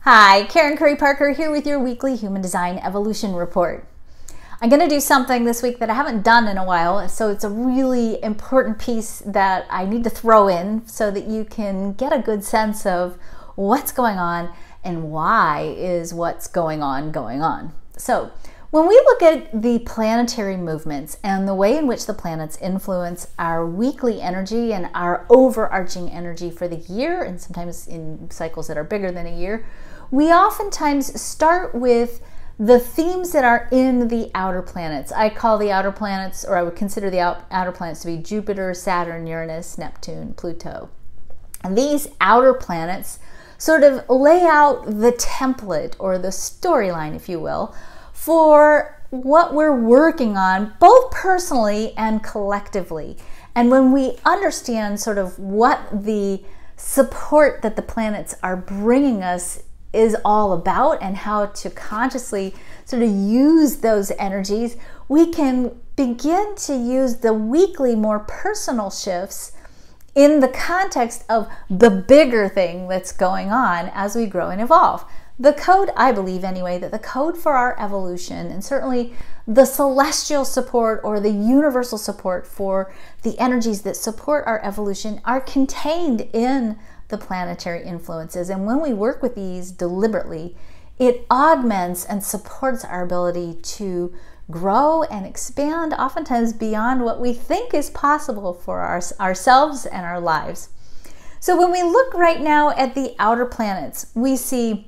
Hi, Karen Curry Parker here with your weekly Human Design Evolution Report. I'm going to do something this week that I haven't done in a while, so it's a really important piece that I need to throw in so that you can get a good sense of what's going on and why is what's going on. So when we look at the planetary movements and the way in which the planets influence our weekly energy and our overarching energy for the year, and sometimes in cycles that are bigger than a year, we oftentimes start with the themes that are in the outer planets. I call the outer planets, or I would consider the outer planets to be Jupiter, Saturn, Uranus, Neptune, Pluto. And these outer planets sort of lay out the template or the storyline, if you will, for what we're working on, both personally and collectively. And when we understand sort of what the support that the planets are bringing us is all about and how to consciously sort of use those energies, we can begin to use the weekly, more personal shifts in the context of the bigger thing that's going on as we grow and evolve. The code, I believe anyway, that the code for our evolution, and certainly the celestial support or the universal support for the energies that support our evolution, are contained in the planetary influences. And when we work with these deliberately, it augments and supports our ability to grow and expand, oftentimes beyond what we think is possible for ourselves and our lives. So when we look right now at the outer planets, we see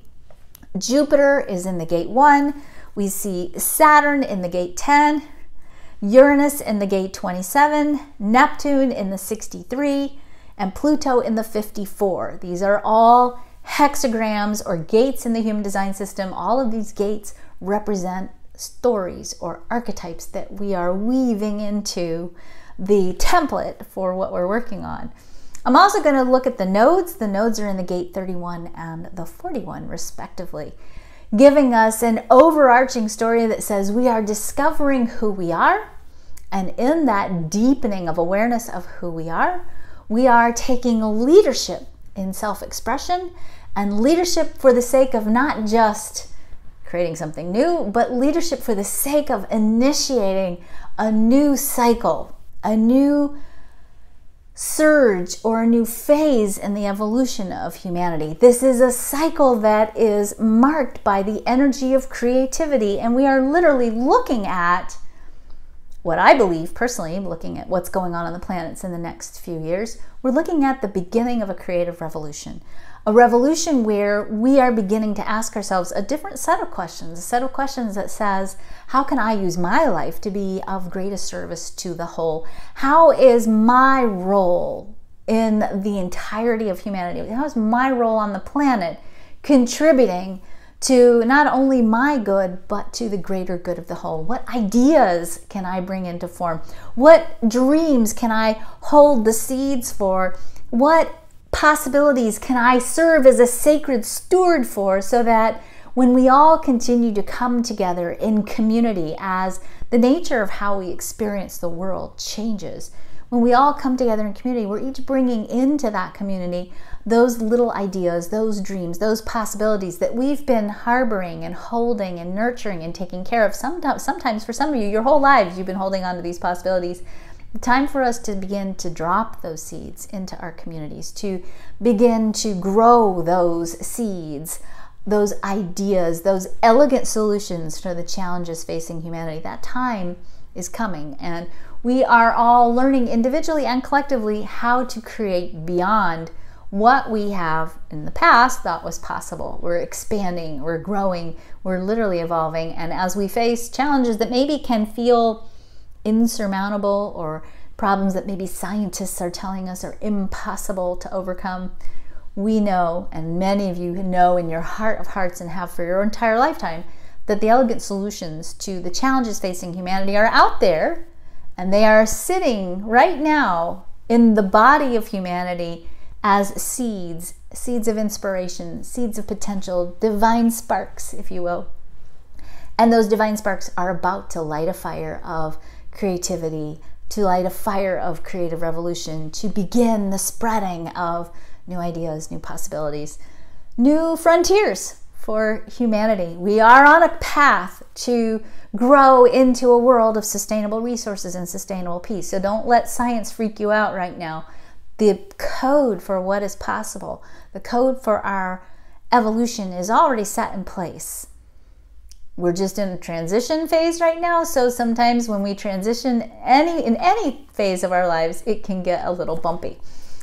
Jupiter is in the gate 1, we see Saturn in the gate 10, Uranus in the gate 27, Neptune in the 63, and Pluto in the 54. These are all hexagrams or gates in the human design system. All of these gates represent stories or archetypes that we are weaving into the template for what we're working on. I'm also going to look at the nodes. The nodes are in the gate 31 and the 41 respectively, giving us an overarching story that says we are discovering who we are, and in that deepening of awareness of who we are taking leadership in self-expression and leadership for the sake of not just creating something new, but leadership for the sake of initiating a new cycle, a new surge, or a new phase in the evolution of humanity. This is a cycle that is marked by the energy of creativity, and we are literally looking at what I believe, personally, looking at what's going on the planets in the next few years. We're looking at the beginning of a creative revolution. A revolution where we are beginning to ask ourselves a different set of questions, a set of questions that says, how can I use my life to be of greatest service to the whole? How is my role in the entirety of humanity? How is my role on the planet contributing to not only my good, but to the greater good of the whole? What ideas can I bring into form? What dreams can I hold the seeds for? What possibilities can I serve as a sacred steward for, so that when we all continue to come together in community, as the nature of how we experience the world changes, when we all come together in community, we're each bringing into that community those little ideas, those dreams, those possibilities that we've been harboring and holding and nurturing and taking care of. Sometimes for some of you, your whole lives, you've been holding on to these possibilities. Time for us to begin to drop those seeds into our communities, to begin to grow those seeds, those ideas, those elegant solutions for the challenges facing humanity. That time is coming, and we are all learning individually and collectively how to create beyond what we have in the past thought was possible. We're expanding, we're growing, we're literally evolving, and as we face challenges that maybe can feel insurmountable, or problems that maybe scientists are telling us are impossible to overcome, we know, and many of you know in your heart of hearts and have for your entire lifetime, that the elegant solutions to the challenges facing humanity are out there, and they are sitting right now in the body of humanity as seeds of inspiration, seeds of potential, divine sparks, if you will. And those divine sparks are about to light a fire of creativity, to light a fire of creative revolution, to begin the spreading of new ideas, new possibilities, new frontiers for humanity. We are on a path to grow into a world of sustainable resources and sustainable peace. So don't let science freak you out right now. The code for what is possible, the code for our evolution is already set in place. We're just in a transition phase right now, so sometimes when we transition in any phase of our lives, it can get a little bumpy.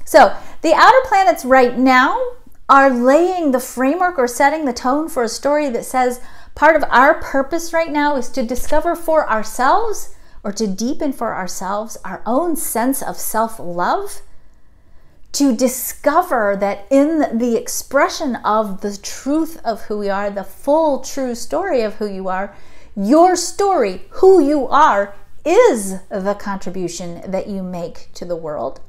So the outer planets right now are laying the framework or setting the tone for a story that says part of our purpose right now is to discover for ourselves, or to deepen for ourselves, our own sense of self-love, to discover that in the expression of the truth of who we are, the full true story of who you are, your story, who you are, is the contribution that you make to the world.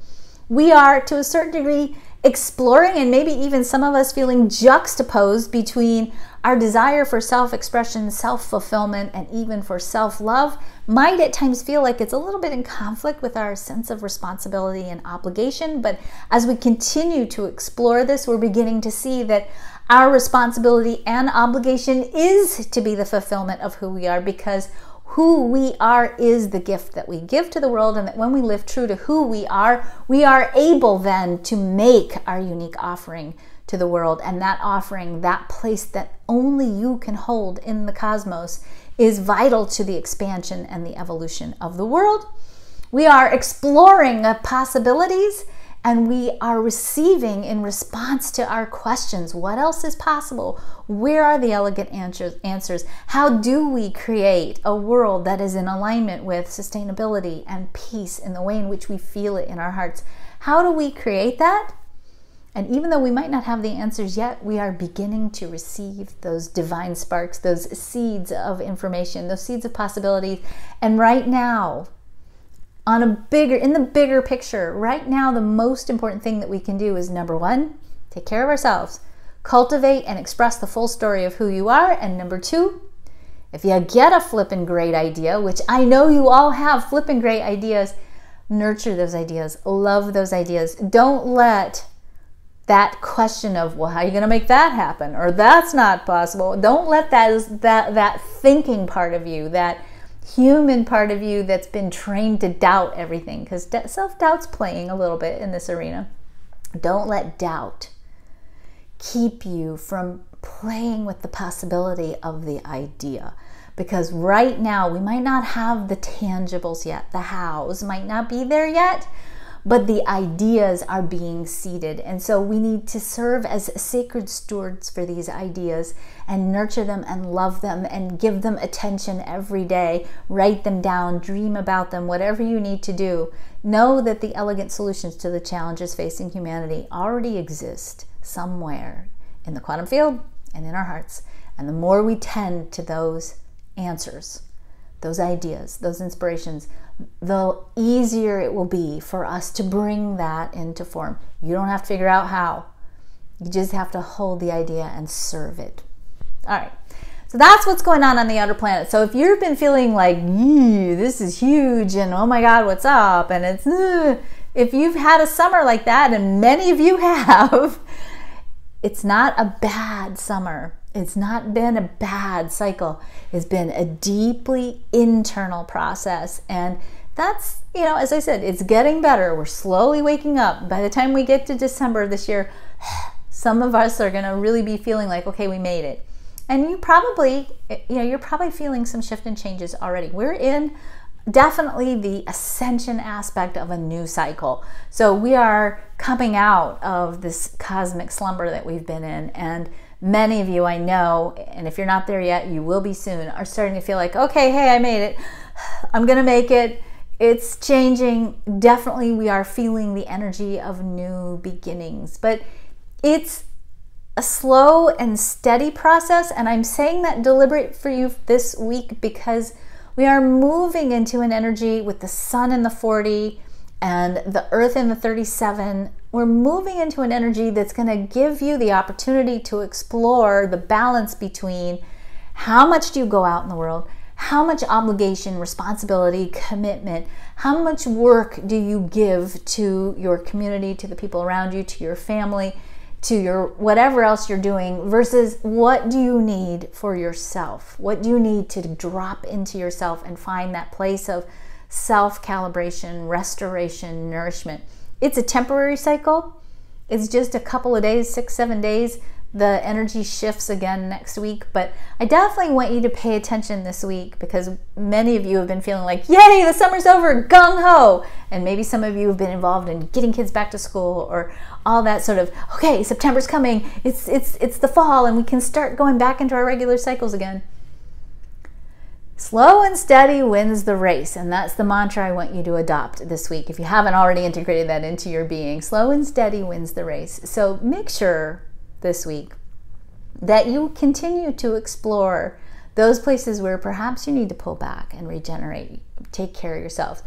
We are, to a certain degree, exploring, and maybe even some of us feeling juxtaposed between our desire for self-expression, self-fulfillment, and even for self-love might at times feel like it's a little bit in conflict with our sense of responsibility and obligation. But as we continue to explore this, we're beginning to see that our responsibility and obligation is to be the fulfillment of who we are, because who we are is the gift that we give to the world, and that when we live true to who we are able then to make our unique offering to the world. And that offering, that place that only you can hold in the cosmos, is vital to the expansion and the evolution of the world. We are exploring possibilities, and we are receiving in response to our questions. What else is possible? Where are the elegant answers? How do we create a world that is in alignment with sustainability and peace in the way in which we feel it in our hearts? How do we create that? And even though we might not have the answers yet, we are beginning to receive those divine sparks, those seeds of information, those seeds of possibilities. And right now, in the bigger picture, right now, the most important thing that we can do is, number one, take care of ourselves, cultivate and express the full story of who you are. And number two, if you get a flippin' great idea, which I know you all have flippin' great ideas, nurture those ideas, love those ideas. Don't let that question of, well, how are you going to make that happen? Or that's not possible. Don't let that thinking part of you, that human part of you that's been trained to doubt everything, because self-doubt's playing a little bit in this arena. Don't let doubt keep you from playing with the possibility of the idea. Because right now, we might not have the tangibles yet. The hows might not be there yet, but the ideas are being seeded. And so we need to serve as sacred stewards for these ideas and nurture them and love them and give them attention every day. Write them down, dream about them, whatever you need to do. Know that the elegant solutions to the challenges facing humanity already exist somewhere in the quantum field and in our hearts. And the more we tend to those answers, those ideas, those inspirations, the easier it will be for us to bring that into form. You don't have to figure out how. You just have to hold the idea and serve it. All right. So that's what's going on the outer planet. So if you've been feeling like, this is huge, and oh my God, what's up? And it's, if you've had a summer like that, and many of you have, it's not a bad summer. It's not been a bad cycle. It's been a deeply internal process. And that's, as I said, it's getting better. We're slowly waking up. By the time we get to December this year, some of us are going to really be feeling like, okay, we made it. And you're probably feeling some shift and changes already. We're in definitely the ascension aspect of a new cycle. So we are coming out of this cosmic slumber that we've been in, and many of you I know, and if you're not there yet, you will be soon, are starting to feel like, okay, hey, I made it. I'm gonna make it. It's changing. Definitely we are feeling the energy of new beginnings, but it's a slow and steady process, and I'm saying that deliberate for you this week because we are moving into an energy with the sun in the 40 and the earth in the 37. We're moving into an energy that's going to give you the opportunity to explore the balance between how much do you go out in the world, how much obligation, responsibility, commitment, how much work do you give to your community, to the people around you, to your family, to your whatever else you're doing, versus what do you need for yourself? What do you need to drop into yourself and find that place of self-calibration, restoration, nourishment? It's a temporary cycle. It's just a couple of days, 6-7 days. The energy shifts again next week, but I definitely want you to pay attention this week, because many of you have been feeling like, yay, the summer's over, gung-ho. And maybe some of you have been involved in getting kids back to school, or all that sort of, okay, September's coming, it's the fall, and we can start going back into our regular cycles again. Slow and steady wins the race, and that's the mantra I want you to adopt this week. If you haven't already integrated that into your being, slow and steady wins the race. So make sure this week that you continue to explore those places where perhaps you need to pull back and regenerate, take care of yourself.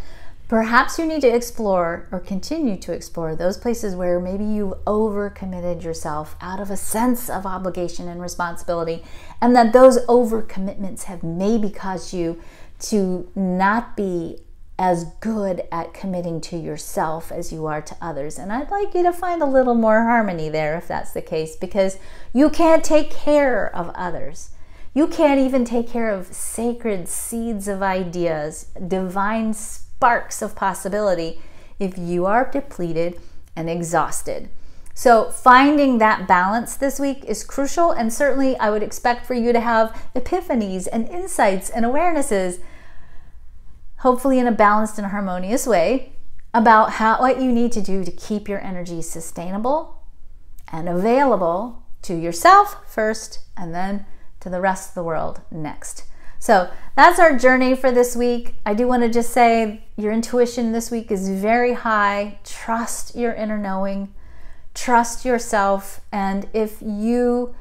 Perhaps you need to explore, or continue to explore, those places where maybe you've overcommitted yourself out of a sense of obligation and responsibility, and that those overcommitments have maybe caused you to not be as good at committing to yourself as you are to others. And I'd like you to find a little more harmony there if that's the case, because you can't take care of others. You can't even take care of sacred seeds of ideas, divine sparks of possibility, if you are depleted and exhausted. So finding that balance this week is crucial, and certainly I would expect for you to have epiphanies and insights and awarenesses, hopefully in a balanced and harmonious way, about what you need to do to keep your energy sustainable and available to yourself first, and then to the rest of the world next. So that's our journey for this week. I do want to just say your intuition this week is very high. Trust your inner knowing. Trust yourself. And if you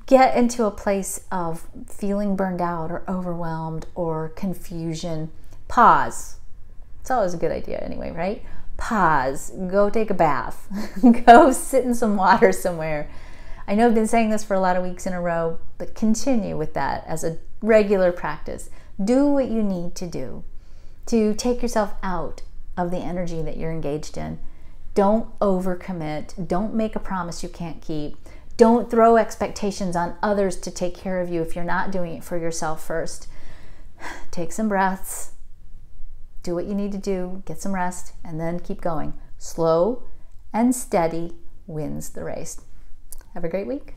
get into a place of feeling burned out or overwhelmed or confusion, pause. It's always a good idea anyway, right? Pause. Go take a bath. Go sit in some water somewhere. I know I've been saying this for a lot of weeks in a row, but continue with that as a regular practice. Do what you need to do to take yourself out of the energy that you're engaged in. Don't overcommit. Don't make a promise you can't keep. Don't throw expectations on others to take care of you if you're not doing it for yourself first. Take some breaths. Do what you need to do. Get some rest, and then keep going. Slow and steady wins the race. Have a great week.